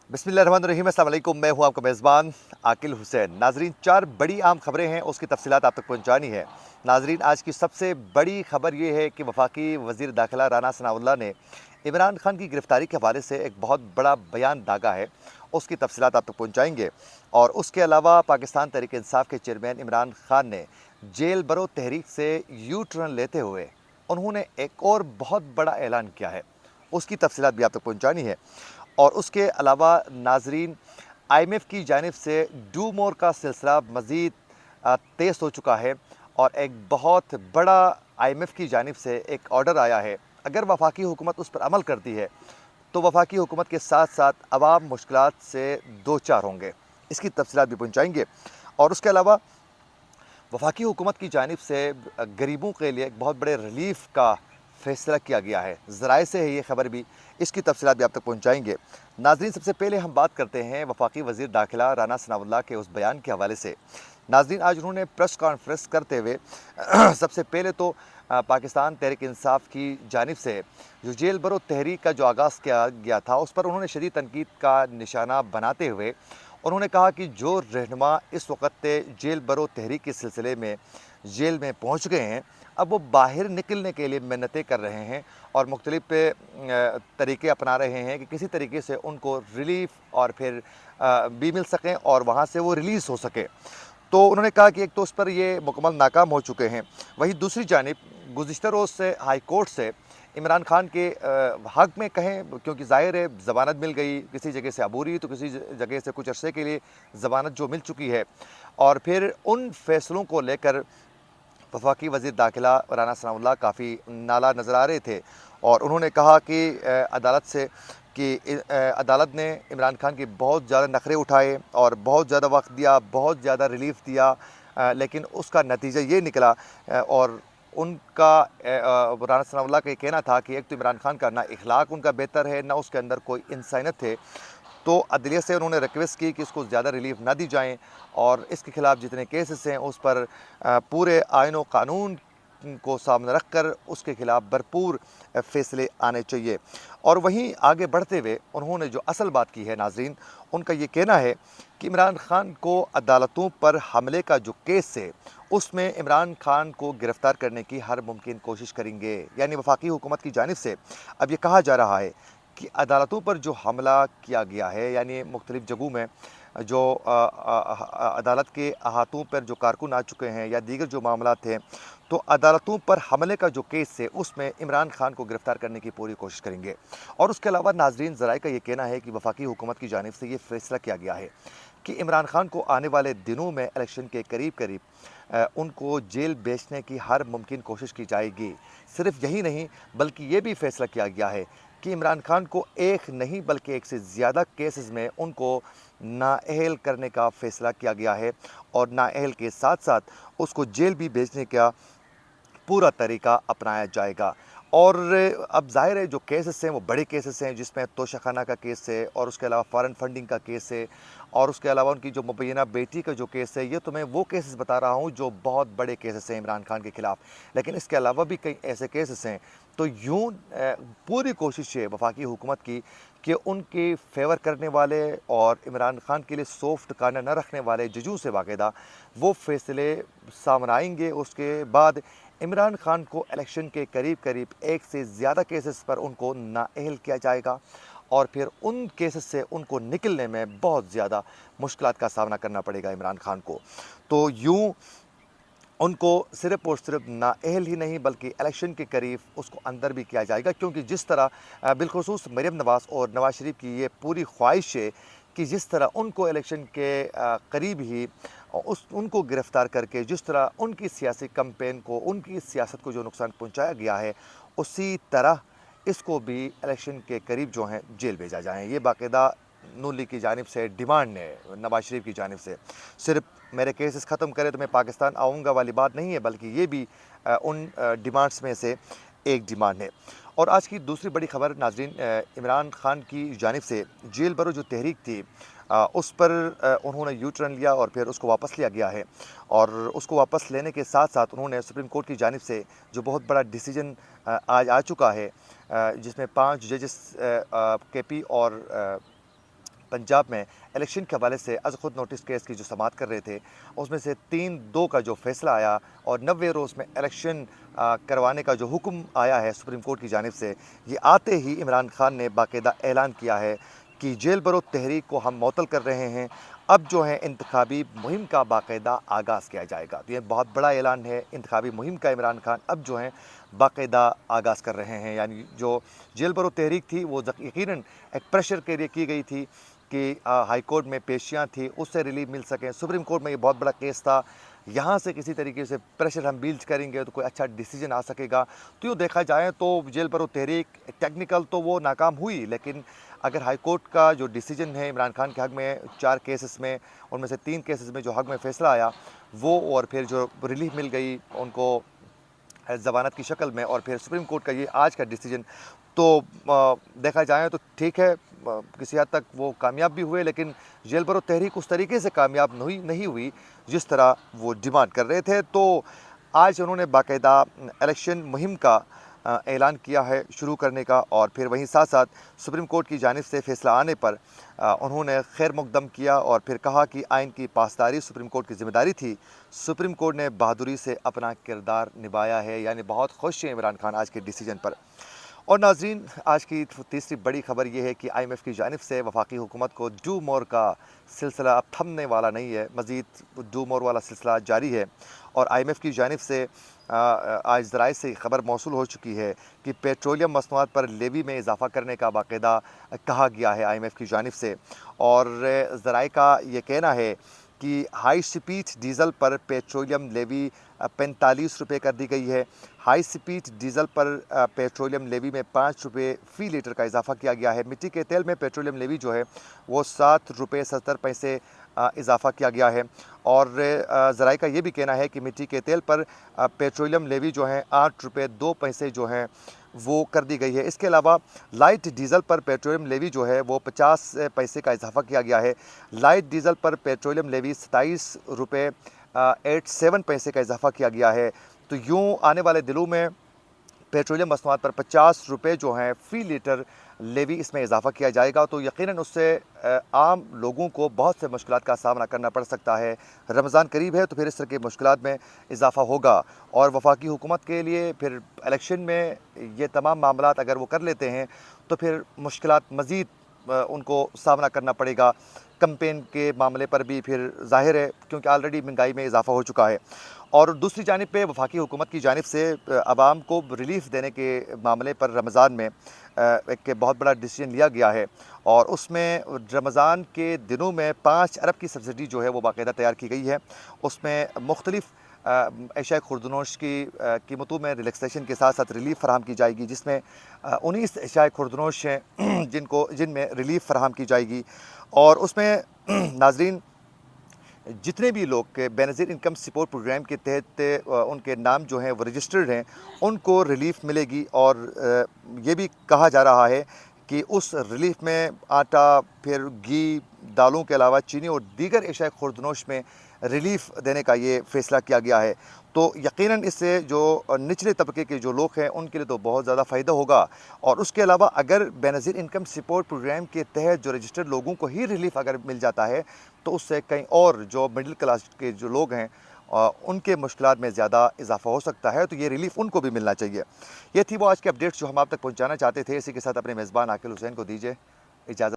बिस्मिल्लाहिर्रहमानिर्रहीम, अस्सलाम वालेकुम। मैं हूं आपका मेज़बान आकिल हुसैन। नाज़रीन, 4 बड़ी अहम खबरें हैं, उसकी तफ़सीलात आप तक पहुंचानी है। नाज़रीन, आज की सबसे बड़ी खबर ये है कि वफ़ाकी वज़ीर दाखिला राना सनाउल्लाह ने इमरान खान की गिरफ़्तारी के हवाले से एक बहुत बड़ा बयान दागा है, उसकी तफ़सीलात आप तक पहुंचाएंगे। और उसके अलावा पाकिस्तान तहरीक इंसाफ़ के चेयरमैन इमरान खान ने जेल बरो तहरीक से यू टर्न लेते हुए उन्होंने एक और बहुत बड़ा ऐलान किया है, उसकी तफ़सीलात भी आप तक पहुंचानी है। और उसके अलावा नाज़रीन, आईएमएफ की जानिब से डू मोर का सिलसिला मज़ीद तेज़ हो चुका है और एक बहुत बड़ा आईएमएफ की जानिब से एक ऑर्डर आया है। अगर वफाकी हुकूमत उस पर अमल करती है तो वफाकी हुकूमत के साथ साथ अवाम मुश्किलात से दो चार होंगे, इसकी तफसीलात भी पहुँचाएँगे। और उसके अलावा वफाकी हुकूमत की जानिब से गरीबों के लिए एक बहुत बड़े रिलीफ का फैसला किया गया है, ज़राए से है ये खबर भी, इसकी तफसीलात भी आप तक पहुँचाएँगे। नाज़रीन, सबसे पहले हम बात करते हैं वफाकी वज़ीर दाखिला राना सनाउल्लाह के उस बयान के हवाले से। नाज़रीन, आज उन्होंने प्रेस कॉन्फ्रेंस करते हुए सबसे पहले तो पाकिस्तान तहरीक इंसाफ़ की जानिब से जो जेल बरो तहरीक का जो आगाज़ किया गया था, उस पर उन्होंने शदीद तनकीद का निशाना बनाते हुए उन्होंने कहा कि जो रहनुमा इस वक्त जेल बरो तहरीक के सिलसिले में जेल में पहुंच गए हैं, अब वो बाहर निकलने के लिए मिन्नतें कर रहे हैं और मुख्तलिफ तरीके अपना रहे हैं कि किसी तरीके से उनको रिलीफ़ और फिर भी मिल सकें और वहाँ से वो रिलीज़ हो सके। तो उन्होंने कहा कि एक तो उस पर ये मुकम्मल नाकाम हो चुके हैं। वहीं दूसरी जानिब गुज़िश्ता रोज़ से हाई कोर्ट से इमरान खान के हक़ में कहें, क्योंकि ज़ाहिर है ज़मानत मिल गई, किसी जगह से अबूरी तो किसी जगह से कुछ अरसे के लिए ज़मानत जो मिल चुकी है, और फिर उन फ़ैसलों को लेकर वफाकी वज़ीर दाखिला राना सनाउल्लाह काफ़ी नाला नज़र आ रहे थे। और उन्होंने कहा कि अदालत से कि अदालत ने इमरान खान के बहुत ज़्यादा नखरे उठाए और बहुत ज़्यादा वक्त दिया, बहुत ज़्यादा रिलीफ दिया, लेकिन उसका नतीजा ये निकला। और उनका राना सनाउल्लाह का ये कहना था कि एक तो इमरान खान का ना इखलाक उनका बेहतर है, ना उसके अंदर कोई इंसानियत है। तो अदलिया से उन्होंने रिक्वेस्ट की कि इसको ज़्यादा रिलीफ ना दी जाएँ और इसके ख़िलाफ़ जितने केसेस हैं उस पर पूरे आईन व कानून को सामने रख कर उसके ख़िलाफ़ भरपूर फ़ैसले आने चाहिए। और वहीं आगे बढ़ते हुए उन्होंने जो असल बात की है नाज़रीन, उनका ये कहना है कि इमरान खान को अदालतों पर हमले का जो केस है, उसमें इमरान खान को गिरफ़्तार करने की हर मुमकिन कोशिश करेंगे। यानी वफाकी हुकूमत की जानिब से अब ये कहा जा रहा है कि अदालतों पर जो हमला किया गया है, यानी मुख्तलिफ़ जगहों में जो अदालत के अहातों पर जो कारकुन आ चुके हैं या दीगर जो मामलात थे, तो अदालतों पर हमले का जो केस है उसमें इमरान खान को गिरफ़्तार करने की पूरी कोशिश करेंगे। और उसके अलावा नाज़रीन, ज़राए का ये कहना है कि वफाकी हुकूमत की जानिब से ये फ़ैसला किया गया है कि इमरान खान को आने वाले दिनों में इलेक्शन के करीब करीब उनको जेल भेजने की हर मुमकिन कोशिश की जाएगी। सिर्फ यही नहीं, बल्कि ये भी फ़ैसला किया गया है कि इमरान खान को एक नहीं बल्कि एक से ज़्यादा केसेस में उनको नाअहल करने का फ़ैसला किया गया है और नाअहल के साथ साथ उसको जेल भी भेजने का पूरा तरीका अपनाया जाएगा। और अब ज़ाहिर है जो केसेस हैं वो बड़े केसेस हैं, जिसमें तोशाखाना का केस है और उसके अलावा फ़ॉरेन फंडिंग का केस है और उसके अलावा उनकी जो मुबैना बेटी का जो केस है, ये तो मैं वो केसेस बता रहा हूँ जो बहुत बड़े केसेस हैं इमरान खान के ख़िलाफ़। लेकिन इसके अलावा भी कई ऐसे केसेस हैं। तो यूँ पूरी कोशिश है वफाकी हुकूमत की कि उनके फेवर करने वाले और इमरान खान के लिए सॉफ्ट कार्नर न रखने वाले जजों से बाकायदा वो फ़ैसले सामने आएंगे। उसके बाद इमरान खान को इलेक्शन के करीब करीब एक से ज़्यादा केसेस पर उनको नाअहल किया जाएगा और फिर उन केसेस से उनको निकलने में बहुत ज़्यादा मुश्किलात का सामना करना पड़ेगा इमरान खान को। तो यूँ उनको सिर्फ़ और सिर्फ नाअहल ही नहीं बल्कि इलेक्शन के करीब उसको अंदर भी किया जाएगा, क्योंकि जिस तरह बिलखुसूस मरीम नवाज़ और नवाज़ शरीफ की ये पूरी ख्वाहिश है कि जिस तरह उनको इलेक्शन के करीब ही उस उनको गिरफ़्तार करके जिस तरह उनकी सियासी कैंपेन को, उनकी सियासत को जो नुकसान पहुंचाया गया है, उसी तरह इसको भी इलेक्शन के करीब जो हैं जेल भेजा जाए। ये बाकायदा नून लीग की जानिब से डिमांड है, नवाज़ शरीफ की जानिब से। सिर्फ मेरे केसेस ख़त्म करें तो मैं पाकिस्तान आऊँगा वाली बात नहीं है, बल्कि ये भी उन डिमांड्स में से एक डिमांड है। और आज की दूसरी बड़ी खबर नाज़रीन, इमरान खान की जानिब से जेल भरो जो तहरीक थी, उस पर उन्होंने यू टर्न लिया और फिर उसको वापस लिया गया है। और उसको वापस लेने के साथ साथ उन्होंने सुप्रीम कोर्ट की जानिब से जो बहुत बड़ा डिसीजन आज आ चुका है, जिसमें 5 जजेस केपी और पंजाब में इलेक्शन के हवाले से अज़ खुद नोटिस केस की जो समाअत कर रहे थे, उसमें से 3-2 का जो फैसला आया और 90 रोज़ में इलेक्शन करवाने का जो हुक्म आया है सुप्रीम कोर्ट की जानिब से, ये आते ही इमरान खान ने बाकायदा ऐलान किया है कि जेल बरो तहरीक को हम मअतल कर रहे हैं। अब जो है इंतखाबी मुहिम का बाकायदा आगाज़ किया जाएगा। तो ये बहुत बड़ा ऐलान है इंतखाबी मुहिम का। इमरान खान अब जो है बाकायदा आगाज़ कर रहे हैं। यानी जो जेल बरो तहरीक थी वो यकीनन एक प्रेशर के लिए की गई थी कि हाई कोर्ट में पेशियाँ थी, उससे रिलीफ मिल सकें। सुप्रीम कोर्ट में ये बहुत बड़ा केस था, यहाँ से किसी तरीके से प्रेशर हम बिल्ड करेंगे तो कोई अच्छा डिसीजन आ सकेगा। तो यूँ देखा जाए तो जेल बरो तहरीक टेक्निकल तो वो नाकाम हुई, लेकिन अगर हाई कोर्ट का जो डिसीजन है इमरान खान के हक़ में 4 केसेस में, उनमें से 3 केसेस में जो हक़ में फ़ैसला आया वो, और फिर जो रिलीफ मिल गई उनको ज़मानत की शक्ल में, और फिर सुप्रीम कोर्ट का ये आज का डिसीजन, तो देखा जाए तो ठीक है, किसी हद तक वो कामयाब भी हुए, लेकिन जेल बरो तहरीक उस तरीके से कामयाब नहीं हुई जिस तरह वो डिमांड कर रहे थे। तो आज उन्होंने बाकायदा इलेक्शन मुहिम का ऐलान किया है शुरू करने का, और फिर वहीं साथ साथ सुप्रीम कोर्ट की जानिब से फ़ैसला आने पर उन्होंने खैर मकदम किया और फिर कहा कि आइन की पासदारी सुप्रीम कोर्ट की ज़िम्मेदारी थी। सुप्रीम कोर्ट ने बहादुरी से अपना किरदार निभाया है। यानी बहुत खुश हैं इमरान खान आज के डिसीजन पर। और नाज़रीन, आज की तीसरी बड़ी ख़बर यह है कि IMF की जानिब से वफाकी हुकूमत को डू मोर का सिलसिला अब थमने वाला नहीं है, मज़ीद डू मोर वाला सिलसिला जारी है। और IMF की जानिब से आज ज़राए से ख़बर मौसूल हो चुकी है कि पेट्रोलियम मसनूआत पर लेवी में इजाफ़ा करने का बाकायदा कहा गया है IMF की जानिब से। और ज़राए का ये कहना है कि हाई स्पीड डीज़ल पर पेट्रोलियम लेवी 45 रुपये कर दी गई है। हाई स्पीड डीज़ल पर पेट्रोलियम लेवी में 5 रुपये फ़ी लीटर का इजाफ़ा किया गया है। मिट्टी के तेल में पेट्रोलियम लेवी जो है वो 7 रुपये 70 पैसे इजाफ़ा किया गया है। और ज़राए का ये भी कहना है कि मिट्टी के तेल पर पेट्रोलियम लेवी जो है 8 रुपये 2 पैसे जो हैं वो कर दी गई है। इसके अलावा लाइट डीज़ल पर पेट्रोलियम लेवी जो है वो 50 पैसे का इजाफ़ा किया गया है। लाइट डीज़ल पर पेट्रोलियम लेवी 27 रुपये 87 पैसे का इजाफ़ा किया गया है। तो यूँ आने वाले दिनों में पेट्रोलियम मसनूआत पर 50 रुपये जो हैं फ़ी लीटर लेवी इसमें इजाफ़ा किया जाएगा। तो यकीनन उससे आम लोगों को बहुत से मुश्किलात का सामना करना पड़ सकता है। रमज़ान करीब है तो फिर इस तरह की मुश्किलात में इजाफ़ा होगा, और वफाकी हुकूमत के लिए फिर इलेक्शन में ये तमाम मामलात अगर वो कर लेते हैं तो फिर मुश्किलात मज़ीद उनको सामना करना पड़ेगा। कैंपेन के मामले पर भी फिर ज़ाहिर है, क्योंकि ऑलरेडी महंगाई में इजाफ़ा हो चुका है। और दूसरी जानिब पे वफाकी हुकूमत की जानिब से आवाम को रिलीफ़ देने के मामले पर रमज़ान में एक बहुत बड़ा डिसीजन लिया गया है, और उसमें रमज़ान के दिनों में 5 अरब की सब्सिडी जो है वो बाकायदा तैयार की गई है। उसमें मुख्तलिफ़ एशिया खुर्दनोश की कीमतों में रिलैक्सेशन के साथ साथ रिलीफ़ फ़राहम की जाएगी, जिसमें 19 एशिया खुर्दनोश हैं जिनमें रिलीफ़ फ़राहम की जाएगी। और उसमें नाज़रीन, जितने भी लोग के बेनज़ीर इनकम सपोर्ट प्रोग्राम के तहत उनके नाम जो हैं वो रजिस्टर्ड हैं, उनको रिलीफ़ मिलेगी। और ये भी कहा जा रहा है कि उस रिलीफ़ में आटा, फिर घी, दालों के अलावा चीनी और दीगर एशिया खुर्दनोश में रिलीफ़ देने का ये फ़ैसला किया गया है। तो यकीनन इससे जो निचले तबके के जो लोग हैं उनके लिए तो बहुत ज़्यादा फ़ायदा होगा। और उसके अलावा अगर बेनज़ीर इनकम सपोर्ट प्रोग्राम के तहत जो रजिस्टर्ड लोगों को ही रिलीफ़ अगर मिल जाता है तो उससे कहीं और जो मिडिल क्लास के जो लोग हैं उनके मुश्किलात में ज़्यादा इजाफ़ा हो सकता है। तो ये रिलीफ़ उनको भी मिलना चाहिए। ये थी वो आज की अपडेट्स जो हम आप तक पहुँचाना चाहते थे। इसी के साथ अपने मेज़बान आकिल हुसैन को दीजिए इजाज़त।